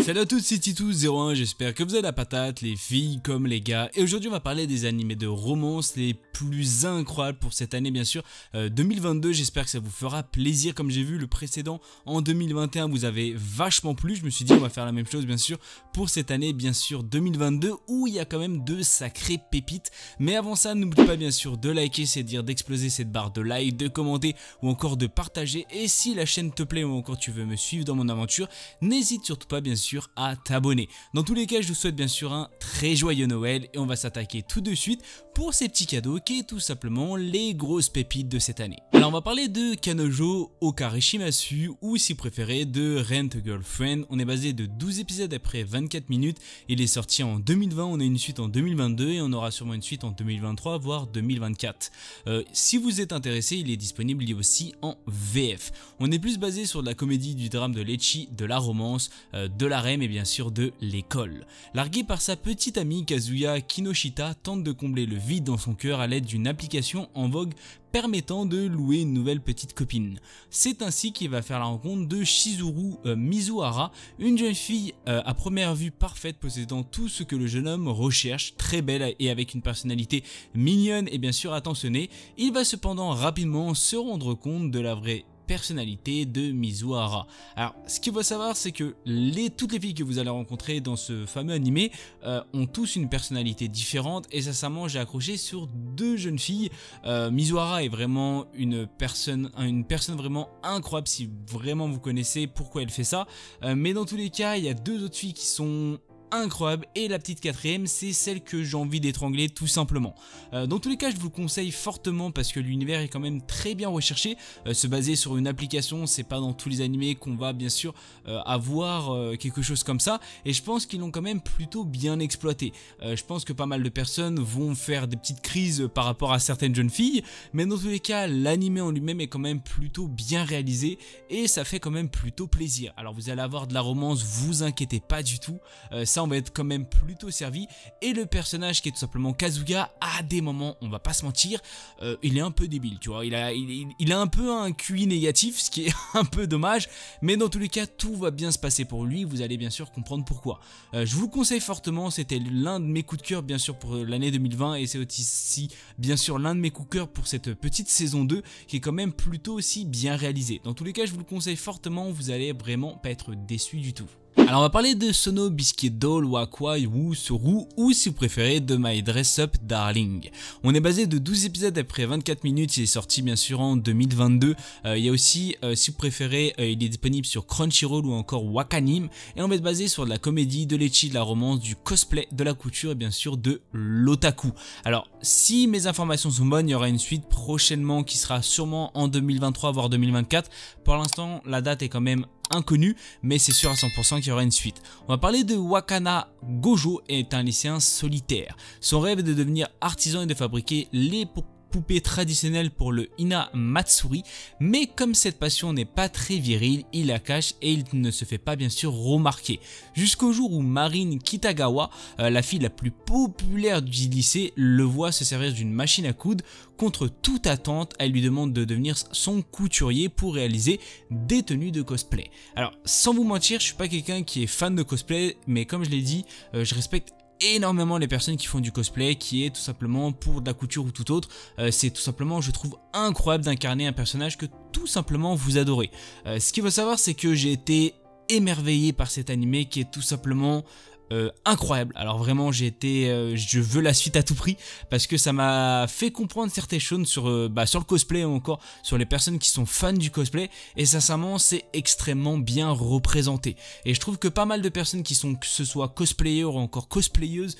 Salut à tous, c'est Titou01, j'espère que vous avez la patate, les filles comme les gars. Et aujourd'hui on va parler des animés de romance les plus incroyables pour cette année bien sûr, 2022. J'espère que ça vous fera plaisir. Comme j'ai vu le précédent en 2021 vous avez vachement plu. Je me suis dit on va faire la même chose bien sûr pour cette année bien sûr 2022 où il y a quand même de sacrées pépites. Mais avant ça n'oublie pas bien sûr de liker, c'est-à-dire d'exploser cette barre de like, de commenter ou encore de partager. Et si la chaîne te plaît ou encore tu veux me suivre dans mon aventure, n'hésite surtout pas bien sûr à t'abonner. Dans tous les cas, je vous souhaite bien sûr un très joyeux Noël et on va s'attaquer tout de suite pour ces petits cadeaux qui est tout simplement les grosses pépites de cette année. Alors on va parler de Kanojo Okarishimasu ou si préféré de Rent a Girlfriend. On est basé de 12 épisodes après 24 minutes. Il est sorti en 2020, on a une suite en 2022 et on aura sûrement une suite en 2023 voire 2024. Si vous êtes intéressé, il est disponible lui aussi en VF. On est plus basé sur de la comédie, du drame, de l'ecchi, de la romance, de la et bien sûr de l'école. Largué par sa petite amie Kazuya, Kinoshita tente de combler le vide dans son cœur à l'aide d'une application en vogue permettant de louer une nouvelle petite copine. C'est ainsi qu'il va faire la rencontre de Shizuru Mizuhara, une jeune fille à première vue parfaite possédant tout ce que le jeune homme recherche, très belle et avec une personnalité mignonne et bien sûr attentionnée. Il va cependant rapidement se rendre compte de la vraie personnalité de Mizuhara. Alors ce qu'il faut savoir c'est que toutes les filles que vous allez rencontrer dans ce fameux animé ont tous une personnalité différente et sincèrement j'ai accroché sur deux jeunes filles. Mizuhara est vraiment une personne vraiment incroyable si vraiment vous connaissez pourquoi elle fait ça, mais dans tous les cas il y a deux autres filles qui sont incroyable et la petite quatrième c'est celle que j'ai envie d'étrangler tout simplement. Dans tous les cas je vous le conseille fortement parce que l'univers est quand même très bien recherché, se baser sur une application c'est pas dans tous les animés qu'on va bien sûr avoir quelque chose comme ça et je pense qu'ils l'ont quand même plutôt bien exploité. Je pense que pas mal de personnes vont faire des petites crises par rapport à certaines jeunes filles mais dans tous les cas l'animé en lui-même est quand même plutôt bien réalisé et ça fait quand même plutôt plaisir. Alors vous allez avoir de la romance, vous inquiétez pas du tout, ça on va être quand même plutôt servi et le personnage qui est tout simplement Kazuya à des moments on va pas se mentir il est un peu débile tu vois, il a un peu un QI négatif ce qui est un peu dommage mais dans tous les cas tout va bien se passer pour lui, vous allez bien sûr comprendre pourquoi. Je vous le conseille fortement, c'était l'un de mes coups de cœur bien sûr pour l'année 2020 et c'est aussi bien sûr l'un de mes coups de cœur pour cette petite saison 2 qui est quand même plutôt aussi bien réalisée. Dans tous les cas je vous le conseille fortement, vous allez vraiment pas être déçu du tout. Alors on va parler de Sono Biscuit Doll Wakwa Wu Soru ou si vous préférez de My Dress Up Darling. On est basé de 12 épisodes après 24 minutes, il est sorti bien sûr en 2022. Il y a aussi si vous préférez il est disponible sur Crunchyroll ou encore Wakanim et on va être basé sur de la comédie, de l'ecchi, de la romance, du cosplay, de la couture et bien sûr de l'otaku. Alors si mes informations sont bonnes, il y aura une suite prochainement qui sera sûrement en 2023 voire 2024. Pour l'instant la date est quand même inconnu mais c'est sûr à 100% qu'il y aura une suite. On va parler de Wakana Gojo, est un lycéen solitaire. Son rêve est de devenir artisan et de fabriquer les poupées traditionnelles pour le Hina Matsuri, mais comme cette passion n'est pas très virile, il la cache et il ne se fait pas bien sûr remarquer. Jusqu'au jour où Marine Kitagawa, la fille la plus populaire du lycée, le voit se servir d'une machine à coudre. Contre toute attente, elle lui demande de devenir son couturier pour réaliser des tenues de cosplay. Alors sans vous mentir, je suis pas quelqu'un qui est fan de cosplay, mais comme je l'ai dit, je respecte énormément les personnes qui font du cosplay, qui est tout simplement pour de la couture ou tout autre. C'est tout simplement, je trouve incroyable d'incarner un personnage que tout simplement vous adorez. Ce qu'il faut savoir c'est que j'ai été émerveillé par cet animé qui est tout simplement incroyable. Alors vraiment je veux la suite à tout prix parce que ça m'a fait comprendre certaines choses sur le cosplay ou encore sur les personnes qui sont fans du cosplay et sincèrement c'est extrêmement bien représenté et je trouve que pas mal de personnes qui sont que ce soit cosplayers ou encore cosplayeuses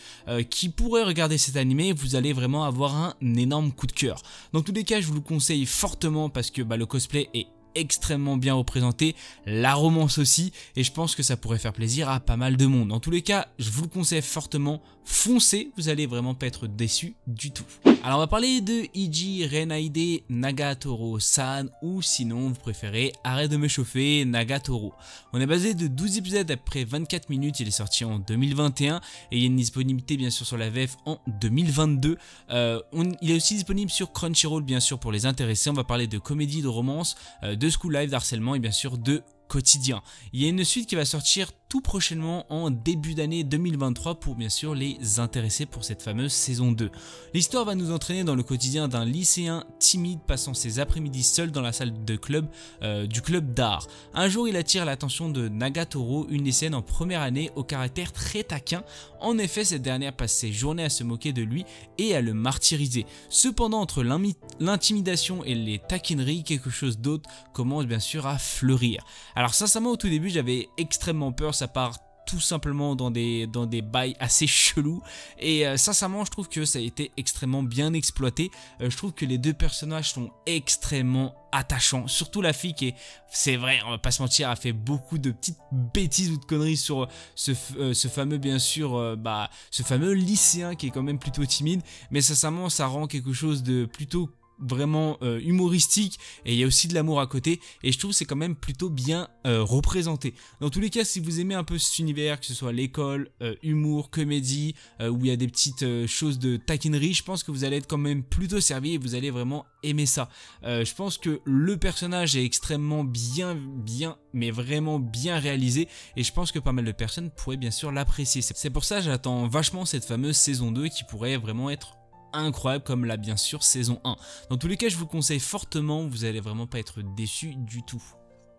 qui pourraient regarder cet animé, vous allez vraiment avoir un énorme coup de cœur. Dans tous les cas je vous le conseille fortement parce que le cosplay est extrêmement bien représenté, la romance aussi et je pense que ça pourrait faire plaisir à pas mal de monde. En tous les cas je vous le conseille fortement, foncez, vous allez vraiment pas être déçus du tout. Alors on va parler de Iji Renaide Nagatoro-san ou sinon vous préférez Arrête de me chauffer Nagatoro. On est basé de 12 épisodes après 24 minutes, il est sorti en 2021 et il y a une disponibilité bien sûr sur la VF en 2022. Il est aussi disponible sur Crunchyroll bien sûr pour les intéressés. On va parler de comédie, de romance, de school life, d'harcèlement et bien sûr de quotidien. Il y a une suite qui va sortir tout prochainement en début d'année 2023 pour bien sûr les intéresser pour cette fameuse saison 2. L'histoire va nous entraîner dans le quotidien d'un lycéen timide passant ses après-midi seul dans la salle de club du club d'art. Un jour il attire l'attention de Nagatoro, une lycéenne en première année au caractère très taquin. En effet, cette dernière passe ses journées à se moquer de lui et à le martyriser. Cependant, entre l'intimidation et les taquineries, quelque chose d'autre commence bien sûr à fleurir. Alors sincèrement, au tout début j'avais extrêmement peur, ça part tout simplement dans des bails assez chelous et sincèrement je trouve que ça a été extrêmement bien exploité. Je trouve que les deux personnages sont extrêmement attachants, surtout la fille qui est, c'est vrai, on va pas se mentir, a fait beaucoup de petites bêtises ou de conneries sur ce fameux bien sûr ce fameux lycéen qui est quand même plutôt timide, mais sincèrement ça rend quelque chose de plutôt vraiment humoristique et il y a aussi de l'amour à côté et je trouve que c'est quand même plutôt bien représenté. Dans tous les cas, si vous aimez un peu cet univers, que ce soit l'école, humour, comédie, où il y a des petites choses de taquinerie, je pense que vous allez être quand même plutôt servi et vous allez vraiment aimer ça. Je pense que le personnage est extrêmement bien, mais vraiment bien réalisé et je pense que pas mal de personnes pourraient bien sûr l'apprécier. C'est pour ça que j'attends vachement cette fameuse saison 2 qui pourrait vraiment être incroyable comme la bien sûr saison 1. Dans tous les cas, je vous conseille fortement, vous allez vraiment pas être déçus du tout.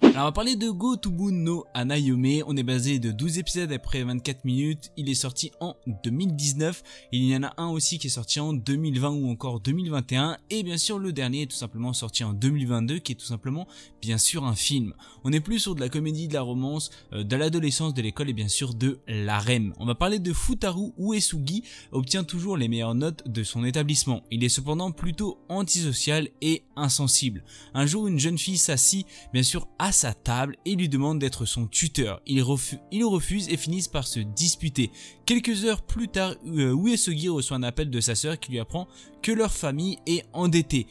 Alors on va parler de Go-To-Bun no Hanayome, on est basé de 12 épisodes après 24 minutes, il est sorti en 2019, il y en a un aussi qui est sorti en 2020 ou encore 2021 et bien sûr le dernier est tout simplement sorti en 2022 qui est tout simplement bien sûr un film. On est plus sur de la comédie, de la romance, de l'adolescence, de l'école et bien sûr de l'harem. On va parler de Futaru Uesugi, obtient toujours les meilleures notes de son établissement. Il est cependant plutôt antisocial et insensible. Un jour une jeune fille s'assit bien sûr à sa table et lui demande d'être son tuteur. Il refuse et finissent par se disputer. Quelques heures plus tard, Uesugi reçoit un appel de sa sœur qui lui apprend que leur famille est endettée,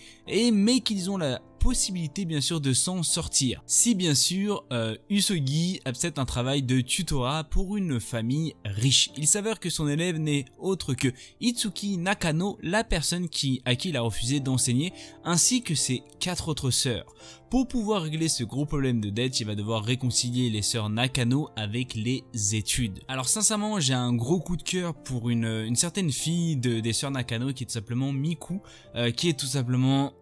mais qu'ils ont la possibilité bien sûr de s'en sortir. Si bien sûr Uesugi accepte un travail de tutorat pour une famille riche. Il s'avère que son élève n'est autre que Itsuki Nakano, la personne à qui il a refusé d'enseigner, ainsi que ses 4 autres sœurs. Pour pouvoir régler ce gros problème de dette, il va devoir réconcilier les sœurs Nakano avec les études. Alors sincèrement, j'ai un gros coup de cœur pour une certaine fille des sœurs Nakano qui est tout simplement Miku, qui est tout simplement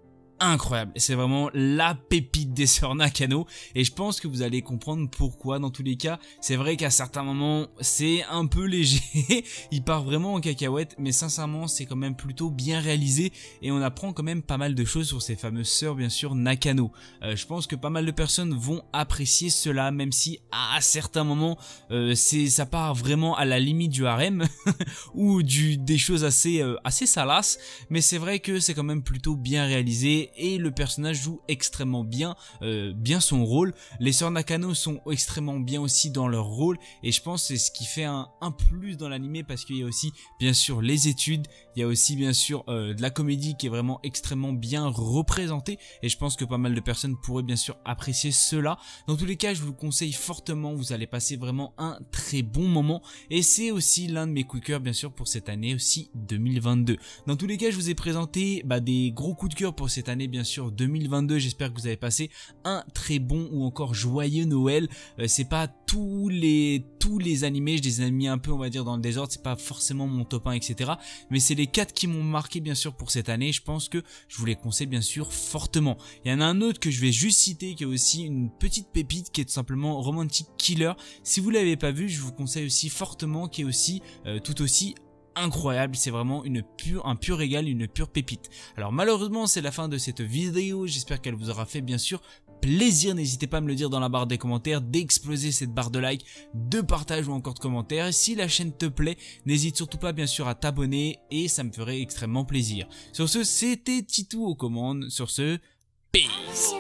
incroyable, c'est vraiment la pépite des sœurs Nakano et je pense que vous allez comprendre pourquoi. Dans tous les cas, c'est vrai qu'à certains moments c'est un peu léger, il part vraiment en cacahuète, mais sincèrement c'est quand même plutôt bien réalisé et on apprend quand même pas mal de choses sur ces fameuses sœurs bien sûr Nakano. Je pense que pas mal de personnes vont apprécier cela, même si à certains moments ça part vraiment à la limite du harem ou des choses assez salaces, mais c'est vrai que c'est quand même plutôt bien réalisé et le personnage joue extrêmement bien son rôle. Les sœurs Nakano sont extrêmement bien aussi dans leur rôle et je pense que c'est ce qui fait un plus dans l'anime, parce qu'il y a aussi bien sûr les études, il y a aussi bien sûr de la comédie qui est vraiment extrêmement bien représentée et je pense que pas mal de personnes pourraient bien sûr apprécier cela. Dans tous les cas, je vous le conseille fortement, vous allez passer vraiment un très bon moment et c'est aussi l'un de mes coups de cœur bien sûr pour cette année aussi 2022. Dans tous les cas, je vous ai présenté des gros coups de cœur pour cette année bien sûr 2022, j'espère que vous avez passé un très bon ou encore joyeux Noël. C'est pas tous les animés, je les ai mis un peu on va dire dans le désordre, c'est pas forcément mon top 1 etc, mais c'est les 4 qui m'ont marqué bien sûr pour cette année, je pense que je vous les conseille bien sûr fortement. Il y en a un autre que je vais juste citer qui est aussi une petite pépite qui est tout simplement Romantic Killer, si vous l'avez pas vu je vous conseille aussi fortement, qui est aussi tout aussi incroyable, c'est vraiment un pur régal, une pure pépite. Alors malheureusement c'est la fin de cette vidéo, j'espère qu'elle vous aura fait bien sûr plaisir, n'hésitez pas à me le dire dans la barre des commentaires, d'exploser cette barre de like, de partage ou encore de commentaires. Et si la chaîne te plaît, n'hésite surtout pas bien sûr à t'abonner et ça me ferait extrêmement plaisir. Sur ce, c'était Titou aux commandes, sur ce, peace.